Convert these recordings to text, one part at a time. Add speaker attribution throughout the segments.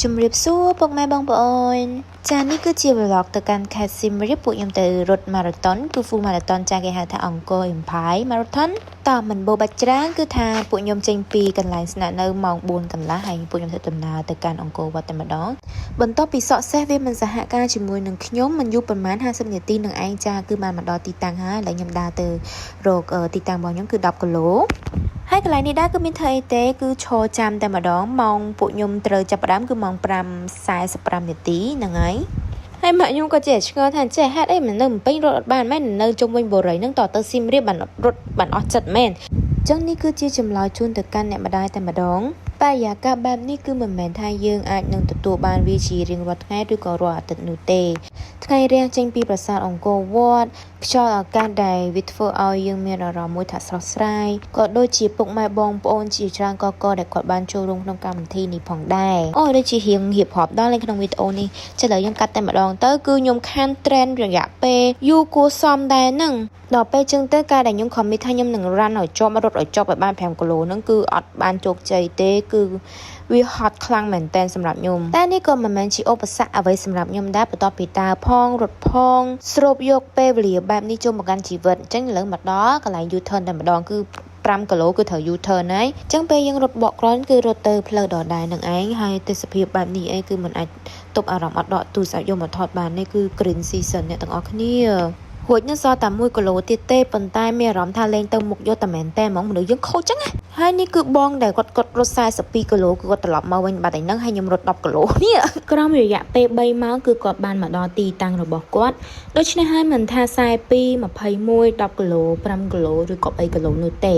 Speaker 1: ជំរាបសួរពុកម៉ែបងប្អូនចានេះគឺជា vlog ទៅកាន់ខេត្តសៀមរាបពួកខ្ញុំទៅរត់ marathon គឺ full marathon ចាគេហៅថាអង្គរ Empire Marathon តមិនបោបាច់ច្រើនគឺថាពួកខ្ញុំចេញពីកន្លែងស្នាក់នៅម៉ោង 4 កន្លះហើយពួកខ្ញុំធ្វើដំណើរទៅកាន់អង្គរវត្តតែម្ដងបន្ទាប់ពីសក់សេះវាមិនសហការជាមួយនឹងខ្ញុំមិនយូរប៉ុន្មាន50នាទីនឹងឯងចាគឺបានមកដល់ទីតាំងហើយឥឡូវខ្ញុំដើរទៅរកទីតាំងរបស់ខ្ញុំគឺ10គីឡូហើយកន្លែងនេះដែរគឺមានធ្វើអីទេគឺឈរចាំតែម្ដងម៉ោងពួកខ្ញុំត្រូវចាប់ផ្ដើមគឺម៉ោង 5:45 នាទីហ្នឹងហើយហើយម៉ាក់ខ្ញុំក៏ចេះឆ្ងល់ថាចេះហេតុអីមិននៅពេញរត់អត់បានមែននៅជុំវិញបូរីនឹងតទៅសៀមរាបបានរត់បានអស់ចិត្តមែនអញ្ចឹងនេះគឺជាចម្លើយជូនទៅកាន់អ្នកម្ដាយតែម្ដងបរិយាកាសបែបនេះគឺមិនមែនថាយើងអាចនឹងទទួលបានវាជារៀងរាល់ថ្ងៃឬក៏រាល់អាទិត្យនោះទេថ្ងៃរះចេញពីប្រាសាទអង្គរវត្តខ្យល់អាកាសដែលវាធ្វើឲ្យយើងមានអារម្មណ៍មួយថាស្រស់ស្រាយក៏ដូចជាពុកម៉ែបងប្អូនជាច្រើនកកដែលគាត់បានចូលរួមក្នុងកម្មវិធីនេះផងដែរអូដូចជារៀងហៀបរាប់ដល់នៅក្នុងវីដេអូនេះចេះតែខ្ញុំកាត់តែម្ដងទៅគឺខ្ញុំខាន trend រយៈពេលយូរគួរសមដែរហ្នឹងដល់ពេលចឹងទៅការដែលខ្ញុំ commit ថាខ្ញុំនឹង run ឲ្យជាប់រត់ឲ្យជាប់ឲ្យបាន5គីឡូហ្នឹងគឺអត់បានជោគជ័យទេគឺវាហត់ខ្លាំងមែនតើសម្រាប់ខ្ញុំតែនេះក៏មិនមែនជាឧបសគ្គអ្វីសម្រាប់ខ្ញុំដែរបន្ទាប់ពីដើរផងរត់ផងស្រូបយកពេលវេលាបែបនេះចូលមកកាន់ជីវិតអញ្ចឹងឥឡូវមកដល់កន្លែង U-turn តែម្ដងគឺ5គីឡូគឺត្រូវ U-turn ហើយអញ្ចឹងពេលយើងរត់បកក្រោយគឺរត់ទៅផ្លូវដដែលនឹងឯងហើយទេសភាពបែបនេះអីគឺមិនអាចទប់អារម្មណ៍អត់ដកទូរស័ព្ទយកមកថតបាននេះគឺ green season អ្នកទាំងអស់គ្នាហួចនៅសល់តែ1គីឡូទៀតទេប៉ុន្តែមានអារម្មណ៍ថាលេងទៅមុខយកតែមែនតែហ្មងមនុស្សយើងខូចចឹងហើយនេះគឺបងដែលគាត់រត់42គីឡូគឺគាត់ត្រឡប់មកវិញបាត់ឯហ្នឹងហើយខ្ញុំរត់10គីឡូនេះក្រោមរយៈពេល3ម៉ោងគឺគាត់បានមកដល់ទីតាំងរបស់គាត់ដូច្នេះហើយមិនថា42 21 10គីឡូ5គីឡូឬក៏3គីឡូនោះទេ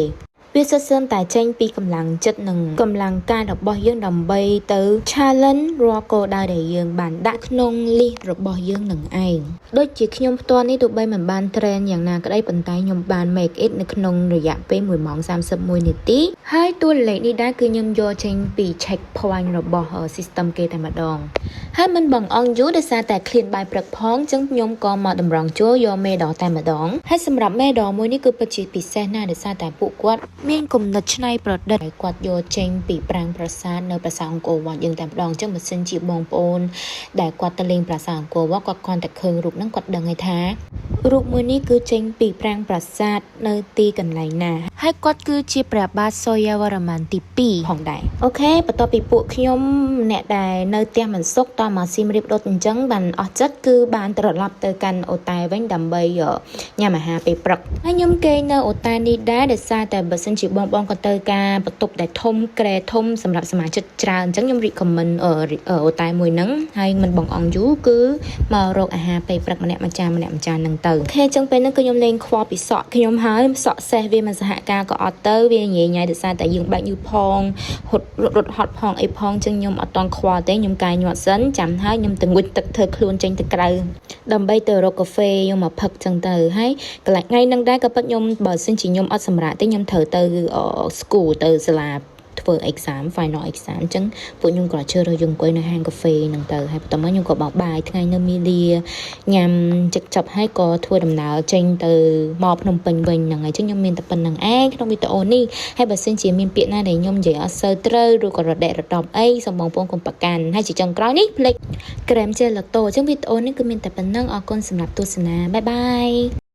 Speaker 1: វាសុទ្ធសឹងតែចេញពីកម្លាំងចិត្តនិងកម្លាំងកាយរបស់យើងដើម្បីទៅ challenge រាល់គោលដៅដែលយើងបានដាក់ក្នុង list របស់យើងនឹងឯងដូចជាខ្ញុំផ្ទាល់នេះទោះបីមិនបាន train យ៉ាងណាក្តីប៉ុន្តែខ្ញុំបាន make it នៅក្នុងរយៈពេល1ម៉ោង31នាទីហើយតួលេខនេះដែរគឺខ្ញុំយកចេញពី check point របស់ system គេតែម្ដងហើយមិនបងអង្គយូរដោយសារតែ clean បាយព្រឹកផងអញ្ចឹងខ្ញុំក៏មកតម្រង់ជួរយកមេដលតែម្ដងហើយសម្រាប់មេដលមួយនេះគឺពិតជាពិសេសណាស់ដោយសារតែពួកគាត់មានគំនិតច្នៃប្រឌិតឲ្យគាត់យកចេញពីប្រាង្គប្រាសាទនៅប្រាសាទអង្គរវត្តយើងតែម្ដងអញ្ចឹងបើសិនជាបងប្អូនដែលគាត់ទៅលេងប្រាសាទអង្គរវត្តគាត់គ្រាន់តែឃើញរូបហ្នឹងគាត់ដឹងហើយថារូបមួយនេះគឺចេញពីប្រាង្គប្រាសាទនៅទីកន្លែងណាហើយគាត់គឺជាព្រះបាទសូរ្យវរ្ម័នទី2ផងដែរអូខេបន្ទាប់ពីពួកខ្ញុំអ្នកដែលនៅផ្ទះមិនសុខតមកសៀមរាបរត់អញ្ចឹងបានអស់ចិត្តគឺបានត្រឡប់ទៅកាន់អូតែវិញដើម្បីញ៉ាំអាហារពេលព្រឹកហើយខ្ញុំគេងនៅអូតែនេះដែរដោយសារតែបើសិនជាបងក៏ទៅការបន្ទប់ដែលធំក្រែធំសម្រាប់សមាជិកច្រើនអញ្ចឹងខ្ញុំ recommend អូតែមួយហ្នឹងហើយមិនបងអង្គយូរគឺមករកអាហារពេលព្រឹកម្នាក់ម្ចាស់ហ្នឹងទៅអូខេអញ្ចឹងពេលហ្នឹងគឺខ្ញុំលេងខ្វល់ពីសក់ខ្ញុំហើយសក់សេះវាមិនសហការក៏អត់ទៅវាញ៉ៃញ៉ៃដោយសារតែយើងបែកយូរផងរត់ហត់ផងអីផងអញ្ចឹងខ្ញុំអត់តន់ខ្វល់ទេខ្ញុំកាយញាត់សិនចាំហើយខ្ញុំទៅងុយទឹកធ្វើខ្លួនចេញទៅក្រៅដើម្បីទៅរកកាហ្វេខ្ញុំមកផឹកអញ្ចឹងទៅហើយកន្លែងថ្ងៃហ្នឹងដែរក៏ពិតខ្ញុំបើសិនជាខ្ញុំអត់សម្រាប់ទេខ្ញុំត្រូវទៅschool ទៅសាលាធ្វើ exam final exam អញ្ចឹងពួកខ្ញុំក៏ជឿរើយើងអង្គុយនៅហាងកាហ្វេហ្នឹងទៅហើយបន្ទាប់មកខ្ញុំក៏បោកបាយថ្ងៃនៅមីលាញ៉ាំចិកចប់ហើយក៏ធ្វើដំណើរចេញទៅមកភ្នំពេញវិញហ្នឹងហើយអញ្ចឹងខ្ញុំមានតែប៉ុណ្្នឹងឯងក្នុងវីដេអូនេះហើយបើសិនជាមានពាក្យណាដែលខ្ញុំនិយាយអត់សូវត្រូវឬក៏រដែករដប់អីសូមបងប្អូនកុំប្រកាន់ហើយជាចុងក្រោយនេះភ្លេចក្រែមជែលឡូតូអញ្ចឹងវីដេអូនេះគឺមានតែប៉ុណ្្នឹងអរគុណសម្រាប់ទស្សនាបាយបាយ